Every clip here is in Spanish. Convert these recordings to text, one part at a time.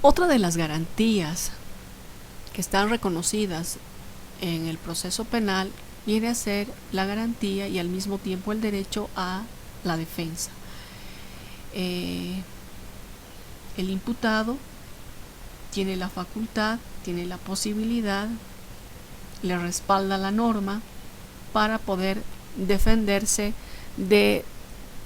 Otra de las garantías que están reconocidas en el proceso penal viene a ser la garantía y al mismo tiempo el derecho a la defensa. El imputado tiene la facultad, tiene la posibilidad, le respalda la norma para poder defenderse de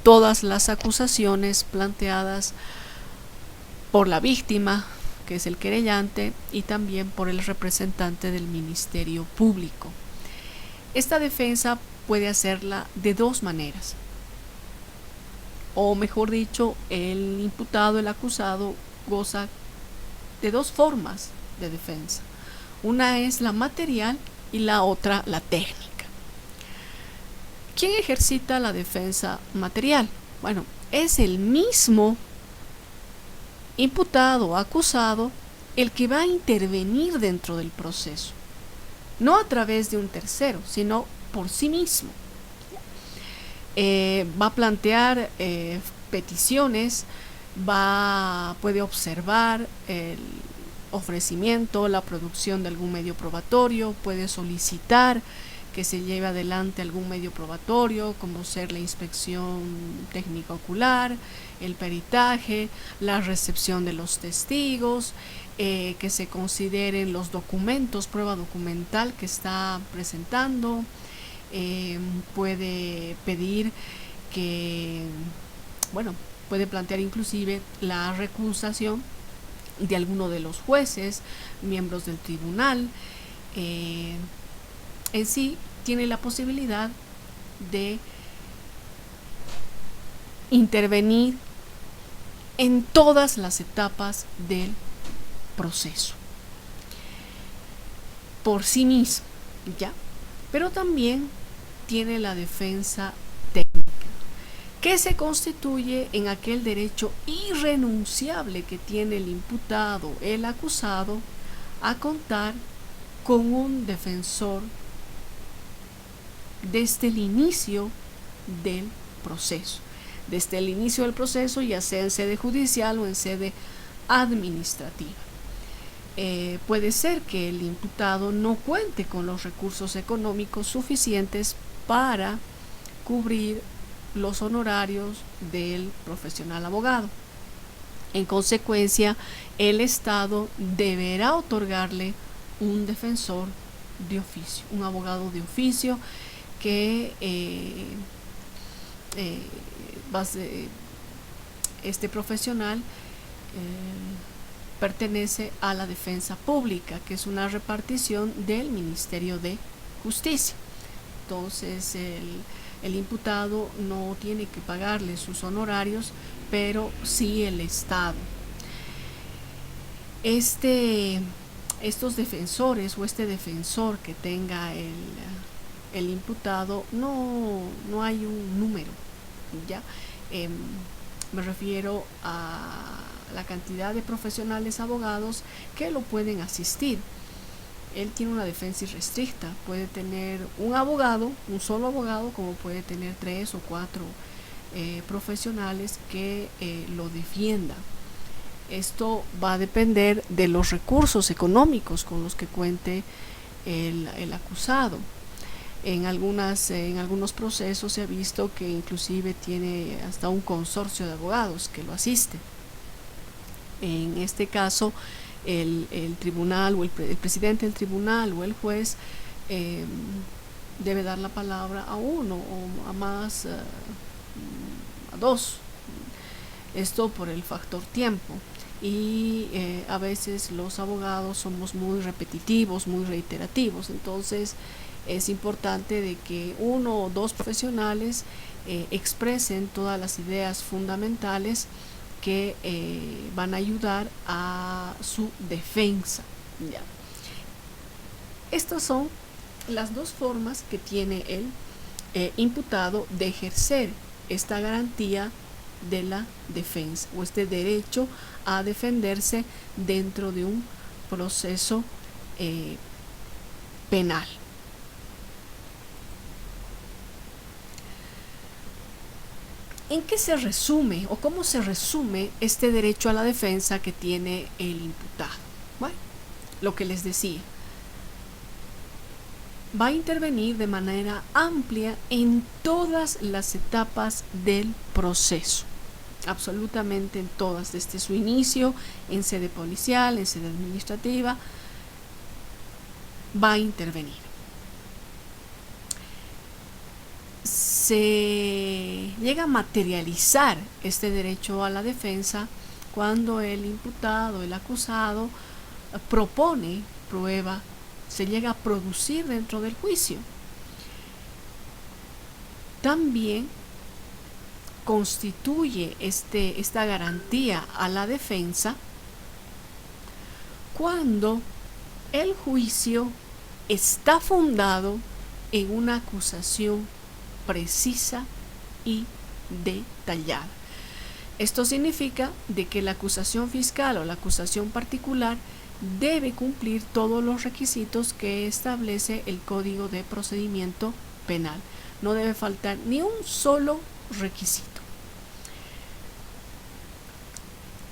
todas las acusaciones planteadas por la víctima, que es el querellante, y también por el representante del Ministerio Público. Esta defensa puede hacerla de dos maneras, o mejor dicho, el imputado, el acusado, goza de dos formas de defensa. Una es la material y la otra la técnica. ¿Quién ejercita la defensa material? Bueno, es el mismo imputado o acusado el que va a intervenir dentro del proceso, no a través de un tercero, sino por sí mismo. Va a plantear peticiones, puede observar el ofrecimiento, la producción de algún medio probatorio, puede solicitar que se lleve adelante algún medio probatorio, como ser la inspección técnica ocular, el peritaje, la recepción de los testigos, que se consideren los documentos, prueba documental que está presentando. Puede pedir que, puede plantear inclusive la recusación de alguno de los jueces, miembros del tribunal. En sí tiene la posibilidad de intervenir en todas las etapas del proceso por sí mismo, ¿ya? Pero también tiene la defensa técnica, que se constituye en aquel derecho irrenunciable que tiene el imputado, el acusado, a contar con un defensor desde el inicio del proceso. Desde el inicio del proceso, ya sea en sede judicial o en sede administrativa. Puede ser que el imputado no cuente con los recursos económicos suficientes para cubrir los honorarios del profesional abogado. En consecuencia, el Estado deberá otorgarle un defensor de oficio, un abogado de oficio que este profesional pertenece a la defensa pública, que es una repartición del Ministerio de Justicia. Entonces el imputado no tiene que pagarle sus honorarios, pero sí el Estado. Estos defensores o este defensor que tenga el imputado, no hay un número, ¿ya? Me refiero a la cantidad de profesionales abogados que lo pueden asistir. Él tiene una defensa irrestricta, puede tener un abogado, un solo abogado, como puede tener 3 o 4 profesionales que lo defiendan. Esto va a depender de los recursos económicos con los que cuente el acusado. En algunos procesos se ha visto que inclusive tiene hasta un consorcio de abogados que lo asiste. En este caso, el tribunal o el presidente del tribunal o el juez debe dar la palabra a uno o a más, a 2. Esto por el factor tiempo. Y a veces los abogados somos muy repetitivos, muy reiterativos. Entonces es importante de que 1 o 2 profesionales expresen todas las ideas fundamentales que van a ayudar a su defensa, ¿ya? Estas son las dos formas que tiene el imputado de ejercer esta garantía de la defensa o este derecho a defenderse dentro de un proceso penal. ¿En qué se resume o cómo se resume este derecho a la defensa que tiene el imputado? Bueno, lo que les decía, va a intervenir de manera amplia en todas las etapas del proceso, absolutamente en todas, desde su inicio, en sede policial, en sede administrativa, va a intervenir. Se llega a materializar este derecho a la defensa cuando el imputado, el acusado, propone prueba, se llega a producir dentro del juicio. También constituye esta garantía a la defensa cuando el juicio está fundado en una acusación precisa y detallada. Esto significa de que la acusación fiscal o la acusación particular debe cumplir todos los requisitos que establece el Código de Procedimiento Penal. No debe faltar ni un solo requisito.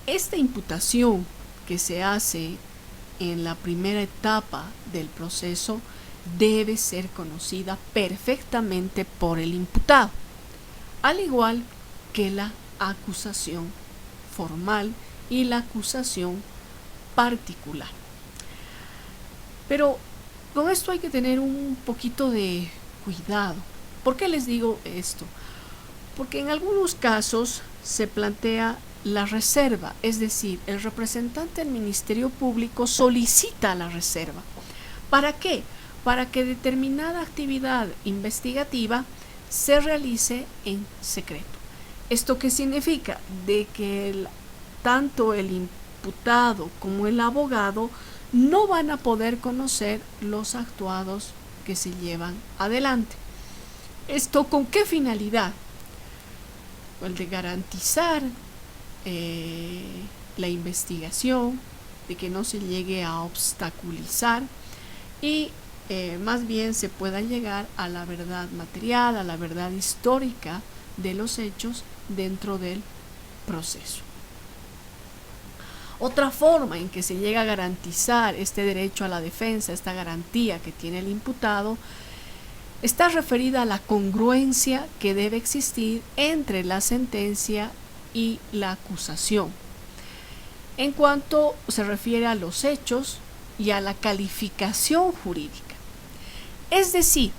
Esta imputación que se hace en la primera etapa del proceso debe ser conocida perfectamente por el imputado, al igual que la acusación formal y la acusación particular. Pero con esto hay que tener un poquito de cuidado. ¿Por qué les digo esto? Porque en algunos casos se plantea la reserva, es decir, el representante del Ministerio Público solicita la reserva. ¿Para qué? Para que determinada actividad investigativa se realice en secreto. ¿Esto qué significa? De que tanto el imputado como el abogado no van a poder conocer los actuados que se llevan adelante. ¿Esto con qué finalidad? El de garantizar la investigación, de que no se llegue a obstaculizar y más bien se pueda llegar a la verdad material, a la verdad histórica de los hechos dentro del proceso. Otra forma en que se llega a garantizar este derecho a la defensa, esta garantía que tiene el imputado, está referida a la congruencia que debe existir entre la sentencia y la acusación, en cuanto se refiere a los hechos y a la calificación jurídica. Es decir,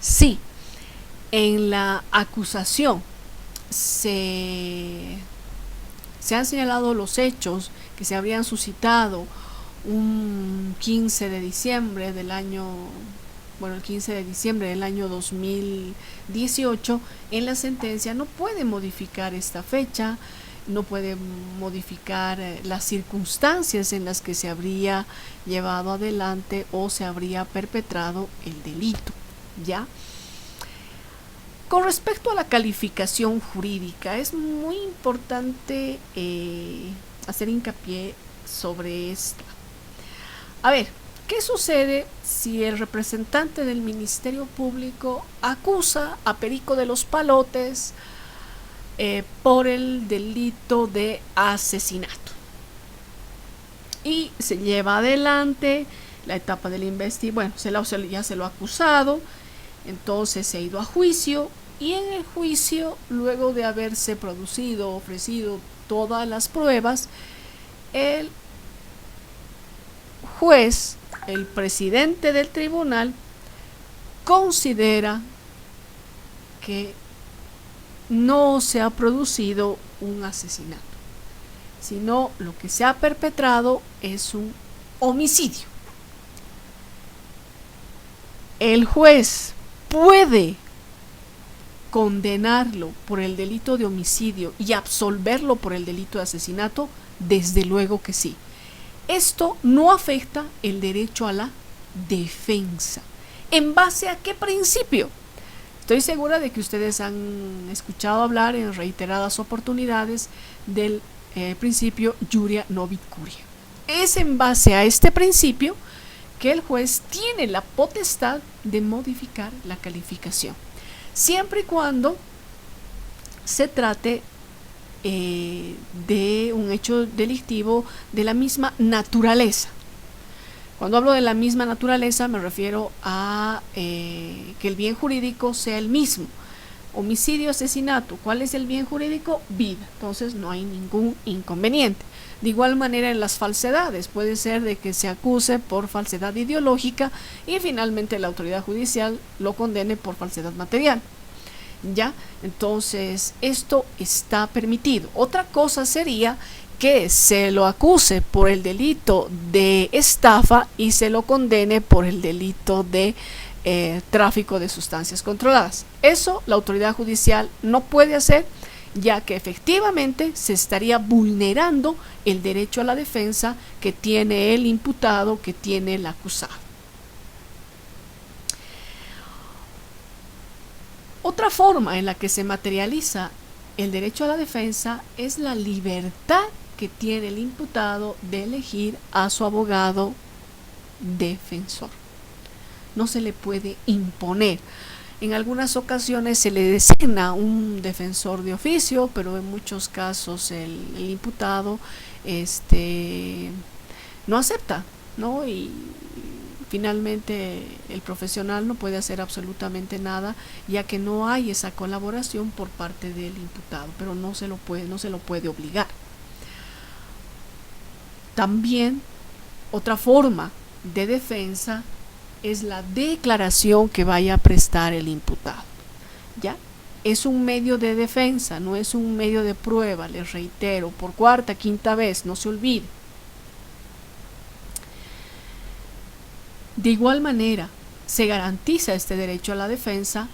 si en la acusación se han señalado los hechos que se habrían suscitado un 15 de diciembre del año, el 15 de diciembre del año 2018, en la sentencia no puede modificar esta fecha, no puede modificar las circunstancias en las que se habría llevado adelante o se habría perpetrado el delito, ¿ya? Con respecto a la calificación jurídica, es muy importante hacer hincapié sobre esta. A ver, ¿qué sucede si el representante del Ministerio Público acusa a Perico de los Palotes por el delito de asesinato? Y se lleva adelante la etapa de la investigación, ya se lo ha acusado, entonces se ha ido a juicio y en el juicio, luego de haberse ofrecido todas las pruebas, el juez, el presidente del tribunal, considera que no se ha producido un asesinato, sino lo que se ha perpetrado es un homicidio. El juez puede condenarlo por el delito de homicidio y absolverlo por el delito de asesinato, desde luego que sí. Esto no afecta el derecho a la defensa. ¿En base a qué principio? Estoy segura de que ustedes han escuchado hablar en reiteradas oportunidades del principio Iuria Novit Curia. Es en base a este principio que el juez tiene la potestad de modificar la calificación, siempre y cuando se trate de un hecho delictivo de la misma naturaleza. Cuando hablo de la misma naturaleza me refiero a que el bien jurídico sea el mismo. Homicidio, asesinato, ¿cuál es el bien jurídico? Vida. Entonces no hay ningún inconveniente. De igual manera en las falsedades, puede ser de que se acuse por falsedad ideológica y finalmente la autoridad judicial lo condene por falsedad material. ¿Ya? Entonces esto está permitido. Otra cosa sería que se lo acuse por el delito de estafa y se lo condene por el delito de tráfico de sustancias controladas. Eso la autoridad judicial no puede hacer, ya que efectivamente se estaría vulnerando el derecho a la defensa que tiene el imputado, que tiene el acusado. Otra forma en la que se materializa el derecho a la defensa es la libertad que tiene el imputado de elegir a su abogado defensor. No se le puede imponer. En algunas ocasiones se le designa un defensor de oficio, pero en muchos casos el imputado no acepta, ¿no? Y finalmente el profesional no puede hacer absolutamente nada, ya que no hay esa colaboración por parte del imputado, pero no se lo puede obligar. También otra forma de defensa es la declaración que vaya a prestar el imputado. ¿Ya? Es un medio de defensa, no es un medio de prueba, les reitero, por cuarta, quinta vez, no se olvide. De igual manera, se garantiza este derecho a la defensa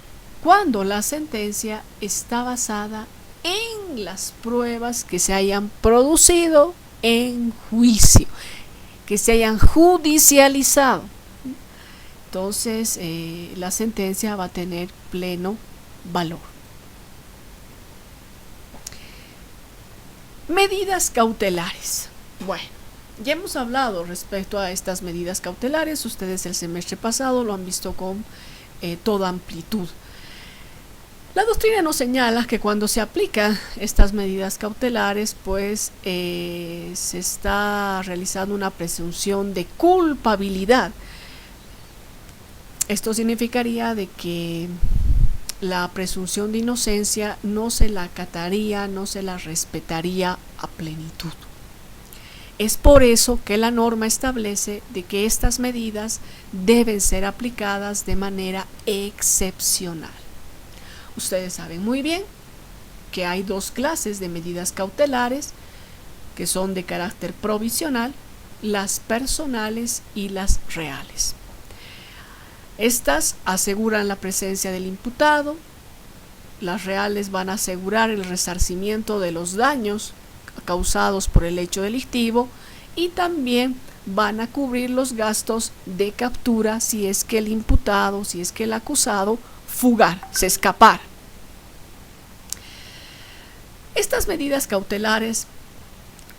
cuando la sentencia está basada en las pruebas que se hayan producido en juicio, que se hayan judicializado. Entonces la sentencia va a tener pleno valor. Medidas cautelares. Bueno, ya hemos hablado respecto a estas medidas cautelares. Ustedes el semestre pasado lo han visto con toda amplitud. La doctrina nos señala que cuando se aplican estas medidas cautelares, pues se está realizando una presunción de culpabilidad. Esto significaría de que la presunción de inocencia no se la acataría, no se la respetaría a plenitud. Es por eso que la norma establece de que estas medidas deben ser aplicadas de manera excepcional. Ustedes saben muy bien que hay dos clases de medidas cautelares que son de carácter provisional, las personales y las reales. Estas aseguran la presencia del imputado, las reales van a asegurar el resarcimiento de los daños causados por el hecho delictivo y también van a cubrir los gastos de captura si es que el imputado, si es que el acusado se escapara. Estas medidas cautelares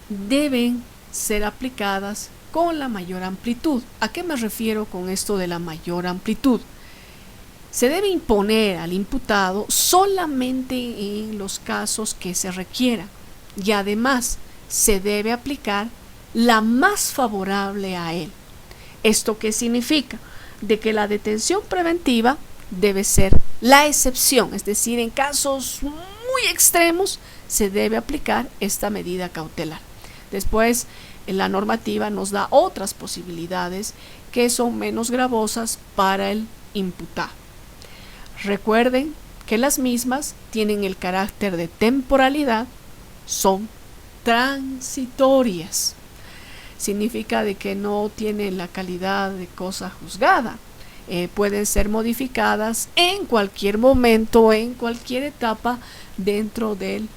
deben ser aplicadas con la mayor amplitud. ¿A qué me refiero con esto de la mayor amplitud? Se debe imponer al imputado solamente en los casos que se requiera y además se debe aplicar la más favorable a él. ¿Esto qué significa? De que la detención preventiva debe ser la excepción, es decir, en casos muy extremos se debe aplicar esta medida cautelar. Después, la normativa nos da otras posibilidades que son menos gravosas para el imputado. Recuerden que las mismas tienen el carácter de temporalidad, son transitorias. Significa de que no tienen la calidad de cosa juzgada. Pueden ser modificadas en cualquier momento, en cualquier etapa dentro del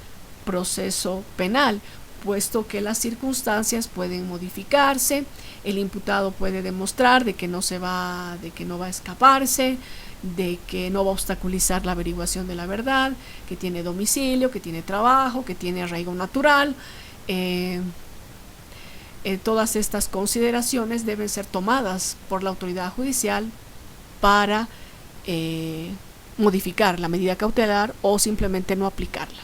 proceso penal, puesto que las circunstancias pueden modificarse, el imputado puede demostrar de que no va a escaparse, de que no va a obstaculizar la averiguación de la verdad, que tiene domicilio, que tiene trabajo, que tiene arraigo natural. Todas estas consideraciones deben ser tomadas por la autoridad judicial para modificar la medida cautelar o simplemente no aplicarla.